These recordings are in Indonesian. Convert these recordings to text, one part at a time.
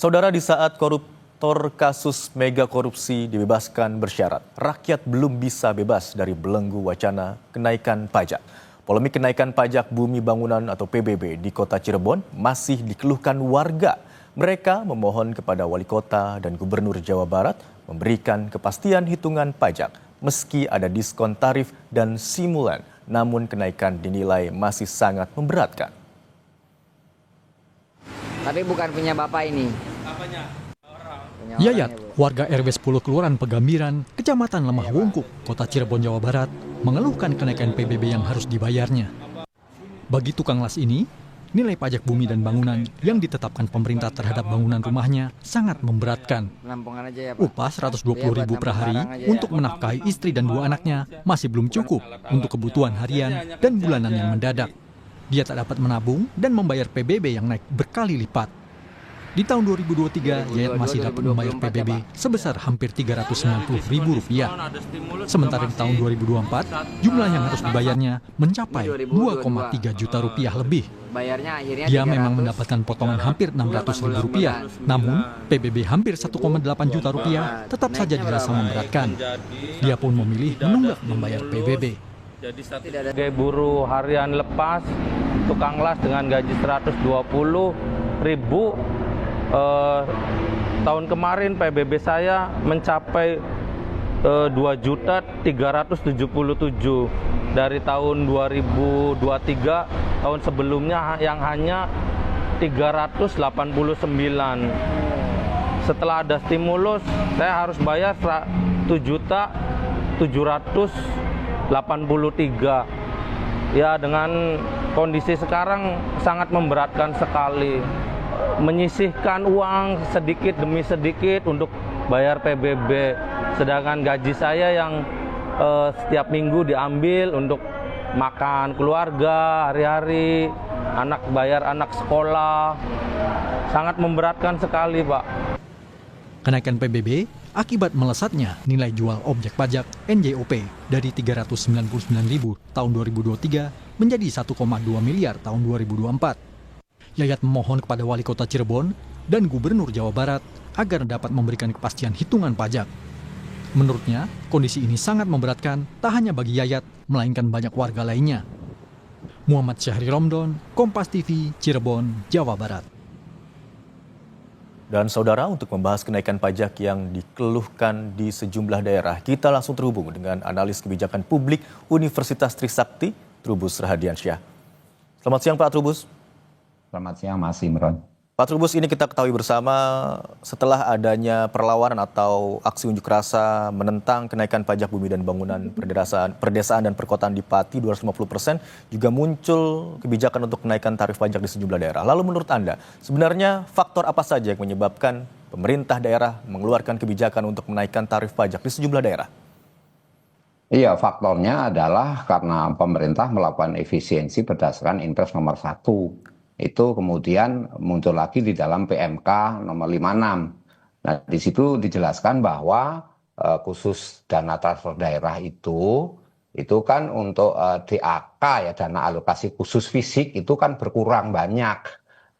Saudara, di saat koruptor kasus mega korupsi dibebaskan bersyarat, rakyat belum bisa bebas dari belenggu wacana kenaikan pajak. Polemik kenaikan pajak bumi bangunan atau PBB di kota Cirebon masih dikeluhkan warga. Mereka memohon kepada wali kota dan gubernur Jawa Barat memberikan kepastian hitungan pajak. Meski ada diskon tarif dan simulan, namun kenaikan dinilai masih sangat memberatkan. Tapi bukan punya Bapak ini. Yayat, warga RW 10 Kelurahan Pegambiran, Kecamatan Lemah Wungkuk, Kota Cirebon, Jawa Barat, mengeluhkan kenaikan PBB yang harus dibayarnya. Bagi tukang las ini, nilai pajak bumi dan bangunan yang ditetapkan pemerintah terhadap bangunan rumahnya sangat memberatkan. Upah Rp120.000 per hari untuk menafkahi istri dan 2 anaknya masih belum cukup untuk kebutuhan harian dan bulanan yang mendadak. Dia tak dapat menabung dan membayar PBB yang naik berkali lipat. Di tahun 2023, Yayat masih dapat membayar PBB sebesar hampir Rp390.000. Sementara di tahun 2024, jumlah yang harus dibayarnya mencapai Rp2,3 juta lebih. Dia memang mendapatkan potongan hampir Rp600.000, namun PBB hampir Rp1,8 juta tetap saja dirasa memberatkan. Dia pun memilih menunggak membayar PBB. Sebagai buruh harian lepas, tukang las dengan gaji Rp120.000, tahun kemarin PBB saya mencapai Rp2.377.000 dari tahun 2023, tahun sebelumnya yang hanya Rp389. Setelah ada stimulus, saya harus bayar Rp7.783. Ya, dengan kondisi sekarang sangat memberatkan sekali. Menyisihkan uang sedikit demi sedikit untuk bayar PBB, sedangkan gaji saya yang setiap minggu diambil untuk makan keluarga hari-hari, bayar anak sekolah, sangat memberatkan sekali, Pak. Kenaikan PBB akibat melesatnya nilai jual objek pajak NJOP dari Rp399.000 tahun 2023 menjadi Rp1,2 miliar tahun 2024. Yayat memohon kepada wali kota Cirebon dan gubernur Jawa Barat agar dapat memberikan kepastian hitungan pajak. Menurutnya, kondisi ini sangat memberatkan tak hanya bagi Yayat, melainkan banyak warga lainnya. Muhammad Syahri Romdon, Kompas TV, Cirebon, Jawa Barat. Dan saudara, untuk membahas kenaikan pajak yang dikeluhkan di sejumlah daerah, kita langsung terhubung dengan analis kebijakan publik Universitas Trisakti, Trubus Rahadiansyah. Selamat siang Pak Trubus. Selamat siang Mas Imron. Pak Trubus, ini kita ketahui bersama setelah adanya perlawanan atau aksi unjuk rasa menentang kenaikan pajak bumi dan bangunan perdesaan dan perkotaan di Pati 250%, juga muncul kebijakan untuk kenaikan tarif pajak di sejumlah daerah. Lalu menurut Anda, sebenarnya faktor apa saja yang menyebabkan pemerintah daerah mengeluarkan kebijakan untuk menaikkan tarif pajak di sejumlah daerah? Iya, faktornya adalah karena pemerintah melakukan efisiensi berdasarkan Inpres nomor 1. Itu kemudian muncul lagi di dalam PMK nomor 56. Nah, di situ dijelaskan bahwa khusus dana transfer daerah itu kan untuk DAK ya, dana alokasi khusus fisik itu kan berkurang banyak.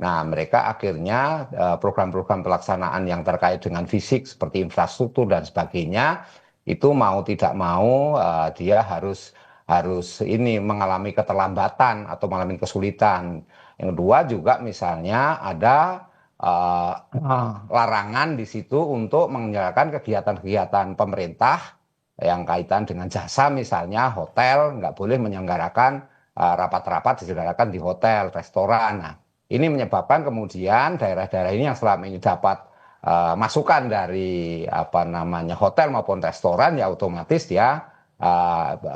Nah, mereka akhirnya program-program pelaksanaan yang terkait dengan fisik seperti infrastruktur dan sebagainya itu mau tidak mau dia harus ini mengalami keterlambatan atau mengalami kesulitan. Yang kedua juga misalnya ada larangan di situ untuk menyelenggarakan kegiatan-kegiatan pemerintah yang kaitan dengan jasa, misalnya hotel nggak boleh menyelenggarakan rapat-rapat diselenggarakan di hotel, restoran. Nah, ini menyebabkan kemudian daerah-daerah ini yang selama ini dapat masukan dari hotel maupun restoran, ya otomatis dia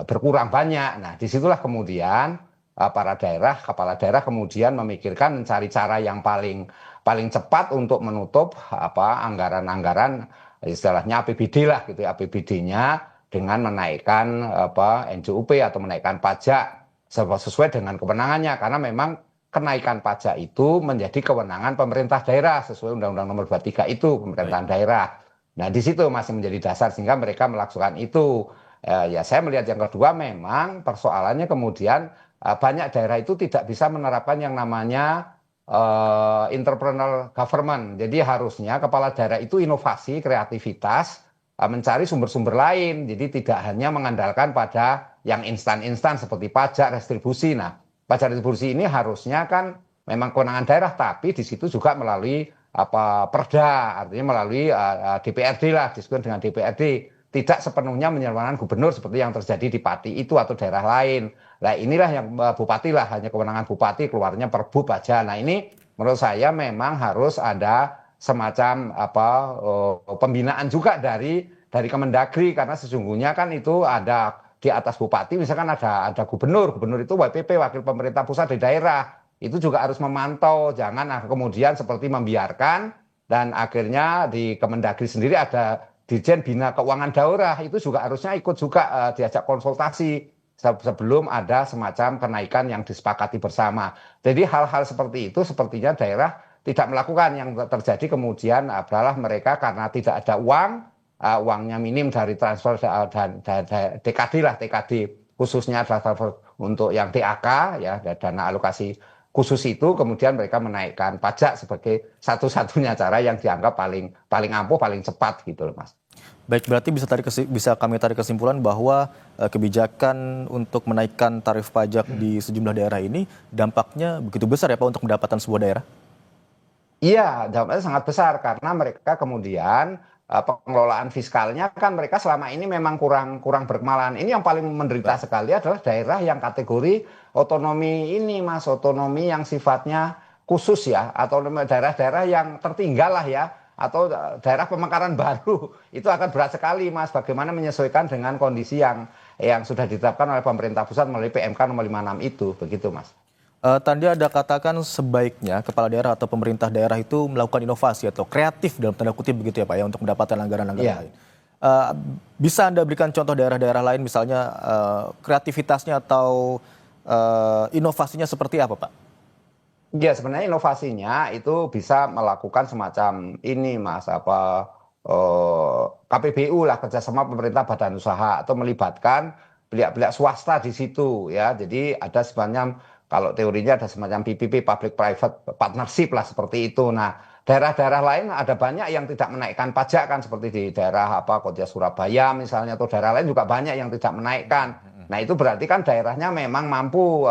berkurang banyak. Nah, disitulah kemudian kepala daerah kemudian memikirkan mencari cara yang paling cepat untuk menutup anggaran-anggaran istilahnya APBD lah gitu ya, APBD-nya dengan menaikkan NJOP atau menaikkan pajak sesuai dengan kewenangannya, karena memang kenaikan pajak itu menjadi kewenangan pemerintah daerah sesuai Undang-Undang Nomor 23 itu, pemerintahan daerah. Nah, di situ masih menjadi dasar sehingga mereka melakukan itu. Ya, saya melihat yang kedua memang persoalannya kemudian banyak daerah itu tidak bisa menerapkan yang namanya entrepreneurial government. Jadi harusnya kepala daerah itu inovasi, kreativitas, mencari sumber-sumber lain. Jadi tidak hanya mengandalkan pada yang instan-instan seperti pajak retribusi. Nah, pajak retribusi ini harusnya kan memang kewenangan daerah, tapi di situ juga melalui perda, artinya melalui DPRD lah, diskusi dengan DPRD. Tidak sepenuhnya menyerahkan gubernur seperti yang terjadi di Pati itu atau daerah lain. Nah inilah yang bupati lah, hanya kewenangan bupati, keluarnya perbu aja. Nah ini menurut saya memang harus ada semacam pembinaan juga dari Kemendagri, karena sesungguhnya kan itu ada di atas bupati, misalkan ada gubernur itu WPP, wakil pemerintah pusat di daerah, itu juga harus memantau, jangan kemudian seperti membiarkan dan akhirnya di Kemendagri sendiri ada Dirjen Bina Keuangan Daerah, itu juga harusnya ikut juga diajak konsultasi sebelum ada semacam kenaikan yang disepakati bersama. Jadi hal-hal seperti itu sepertinya daerah tidak melakukan. Yang terjadi kemudian adalah mereka karena tidak ada uang, uangnya minim dari transfer dan TKD khususnya adalah untuk yang DAK ya, dana alokasi khusus itu, kemudian mereka menaikkan pajak sebagai satu-satunya cara yang dianggap paling ampuh, paling cepat gitu loh Mas. Baik, berarti bisa kami tarik kesimpulan bahwa kebijakan untuk menaikkan tarif pajak di sejumlah daerah ini dampaknya begitu besar ya Pak untuk pendapatan sebuah daerah? Iya, dampaknya sangat besar karena mereka kemudian pengelolaan fiskalnya kan mereka selama ini memang kurang berkemalahan. Ini yang paling menderita sekali adalah daerah yang kategori otonomi ini Mas, otonomi yang sifatnya khusus ya, atau daerah-daerah yang tertinggal lah ya, atau daerah pemekaran baru. Itu akan berat sekali Mas, bagaimana menyesuaikan dengan kondisi yang sudah ditetapkan oleh pemerintah pusat melalui PMK nomor 56 itu, begitu Mas. Tadi ada katakan sebaiknya kepala daerah atau pemerintah daerah itu melakukan inovasi atau kreatif dalam tanda kutip begitu ya Pak ya untuk mendapatkan anggaran-anggaran lain. Bisa Anda berikan contoh daerah-daerah lain misalnya kreativitasnya atau inovasinya seperti apa Pak? Ya sebenarnya inovasinya itu bisa melakukan semacam ini Mas, KPBU lah, kerjasama pemerintah badan usaha, atau melibatkan pihak-pihak swasta di situ ya. Jadi ada semacam, kalau teorinya ada semacam PPP, public private partnership lah seperti itu. Nah, daerah-daerah lain ada banyak yang tidak menaikkan pajak kan, seperti di daerah Kota Surabaya misalnya, atau daerah lain juga banyak yang tidak menaikkan. Nah, itu berarti kan daerahnya memang mampu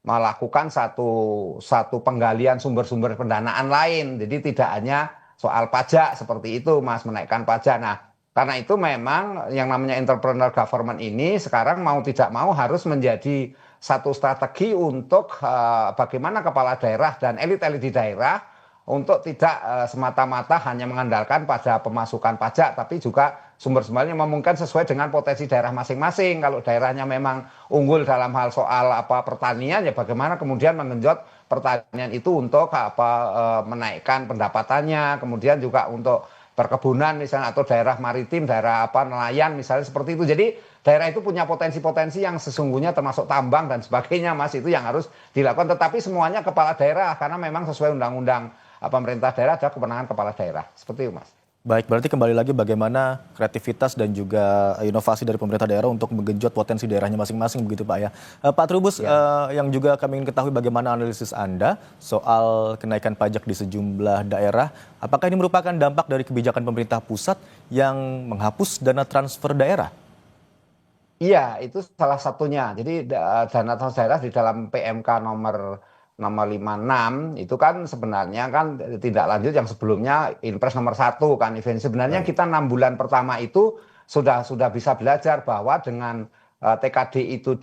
melakukan satu penggalian sumber-sumber pendanaan lain. Jadi tidak hanya soal pajak seperti itu Mas, menaikkan pajak. Nah, karena itu memang yang namanya entrepreneur government ini sekarang mau tidak mau harus menjadi satu strategi untuk bagaimana kepala daerah dan elit-elit di daerah untuk tidak semata-mata hanya mengandalkan pada pemasukan pajak, tapi juga sumber-sumbernya memungkinkan sesuai dengan potensi daerah masing-masing. Kalau daerahnya memang unggul dalam hal soal pertanian, ya bagaimana kemudian mengenjot pertanian itu untuk menaikkan pendapatannya, kemudian juga untuk perkebunan misalnya, atau daerah maritim, daerah nelayan misalnya seperti itu. Jadi daerah itu punya potensi-potensi yang sesungguhnya termasuk tambang dan sebagainya Mas, itu yang harus dilakukan. Tetapi semuanya kepala daerah, karena memang sesuai undang-undang pemerintah daerah ada kewenangan kepala daerah. Seperti itu Mas. Baik, berarti kembali lagi bagaimana kreativitas dan juga inovasi dari pemerintah daerah untuk menggenjot potensi daerahnya masing-masing begitu Pak ya. Pak Trubus, yang juga kami ingin ketahui bagaimana analisis Anda soal kenaikan pajak di sejumlah daerah. Apakah ini merupakan dampak dari kebijakan pemerintah pusat yang menghapus dana transfer daerah? Iya, itu salah satunya. Jadi dana transfer daerah di dalam PMK nomor 56 itu kan sebenarnya kan tidak lanjut yang sebelumnya Inpres nomor 1 kan. Sebenarnya kita 6 bulan pertama itu sudah bisa belajar bahwa dengan TKD itu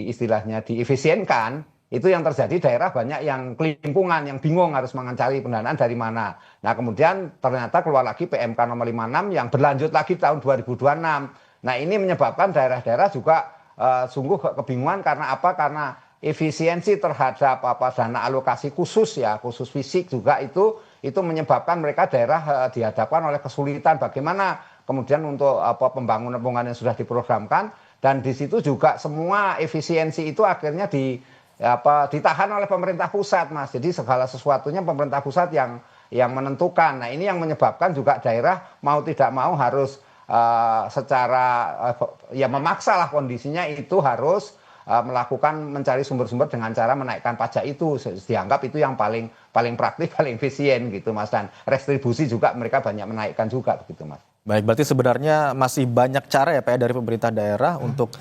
istilahnya diefisienkan, itu yang terjadi daerah banyak yang kelimpungan, yang bingung harus mencari pendanaan dari mana. Nah kemudian ternyata keluar lagi PMK nomor 56 yang berlanjut lagi tahun 2026. Nah ini menyebabkan daerah-daerah juga sungguh kebingungan karena apa? Karena efisiensi terhadap dana alokasi khusus ya, khusus fisik juga itu menyebabkan mereka daerah dihadapkan oleh kesulitan bagaimana kemudian untuk pembangunan yang sudah diprogramkan, dan di situ juga semua efisiensi itu akhirnya ditahan oleh pemerintah pusat Mas. Jadi segala sesuatunya pemerintah pusat yang menentukan. Nah ini yang menyebabkan juga daerah mau tidak mau harus secara ya memaksa lah kondisinya itu harus melakukan mencari sumber-sumber dengan cara menaikkan pajak itu. Dianggap itu yang paling praktis, paling efisien gitu Mas. Dan restribusi juga mereka banyak menaikkan juga begitu Mas. Baik, berarti sebenarnya masih banyak cara ya Pak ya dari pemerintah daerah untuk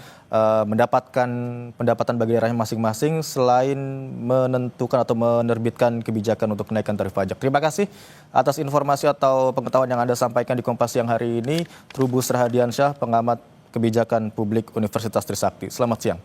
mendapatkan pendapatan bagi daerahnya masing-masing selain menentukan atau menerbitkan kebijakan untuk kenaikan tarif pajak. Terima kasih atas informasi atau pengetahuan yang Anda sampaikan di Kompas siang hari ini. Trubus Rahadiansyah, pengamat kebijakan publik Universitas Trisakti. Selamat siang.